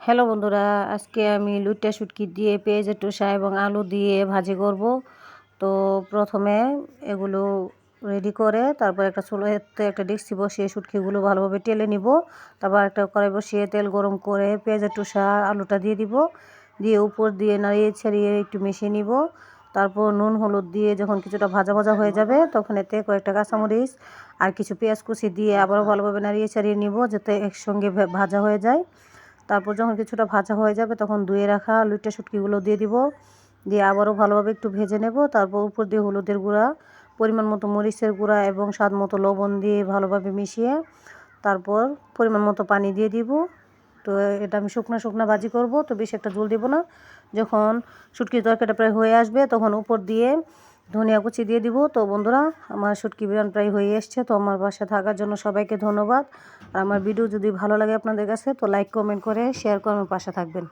Hello বন্ধুরা, আজকে আমি লুইট্টা শুটকি দিয়ে পেঁয়াজের টোসা এবং আলু দিয়ে ভাজি করব। তো প্রথমে এগুলো রেডি করে তারপর একটা চুলাতে একটা ডেকচি বসিয়ে শুটকিগুলো ভালোভাবে টেলে নিব। তারপর একটা কড়াই বসিয়ে তেল গরম করে পেঁয়াজের টোসা আলুটা দিয়ে দিব, দিয়ে উপর দিয়ে নাড়িয়ে ছাড়িয়ে একটু মিশিয়ে নিব। তারপর নুন হলুদ দিয়ে যখন কিছুটা ভাজা ভাজা হয়ে যাবে তখন এতে কয়েকটা কাঁচামরিচ আর কিছু পেঁয়াজ কুচি দিয়ে আবারও ভালোভাবে নাড়িয়ে ছাড়িয়ে নিব যাতে একসঙ্গে ভাজা হয়ে যায়। তারপর যখন কিছুটা ভাজা হয়ে যাবে তখন ধুয়ে রাখা লুইট্টা শুটকিগুলো দিয়ে দিব, দিয়ে আবারও ভালোভাবে একটু ভেজে নেব। তারপর উপর দিয়ে হলুদের গুঁড়া, পরিমাণ মতো মরিচের গুঁড়া এবং স্বাদ মতো লবণ দিয়ে ভালোভাবে মিশিয়ে তারপর পরিমাণ মতো পানি দিয়ে দিব। তো এটা আমি শুকনো শুকনো ভাজি করব, তো বেশি একটা ঝোল দিব না। যখন শুটকির তরকারিটা প্রায় হয়ে আসবে তখন উপর দিয়ে ধনিয়া কুচি দিয়ে দিব। তো বন্ধুরা, আমার শুটকি বিরান প্রায় হয়ে এসছে। তো আমার বাসায় থাকার জন্য সবাইকে ধন্যবাদ। আর আমার ভিডিও যদি ভালো লাগে আপনাদের কাছে তো লাইক কমেন্ট করে শেয়ার করে আমার পাশে থাকবেন।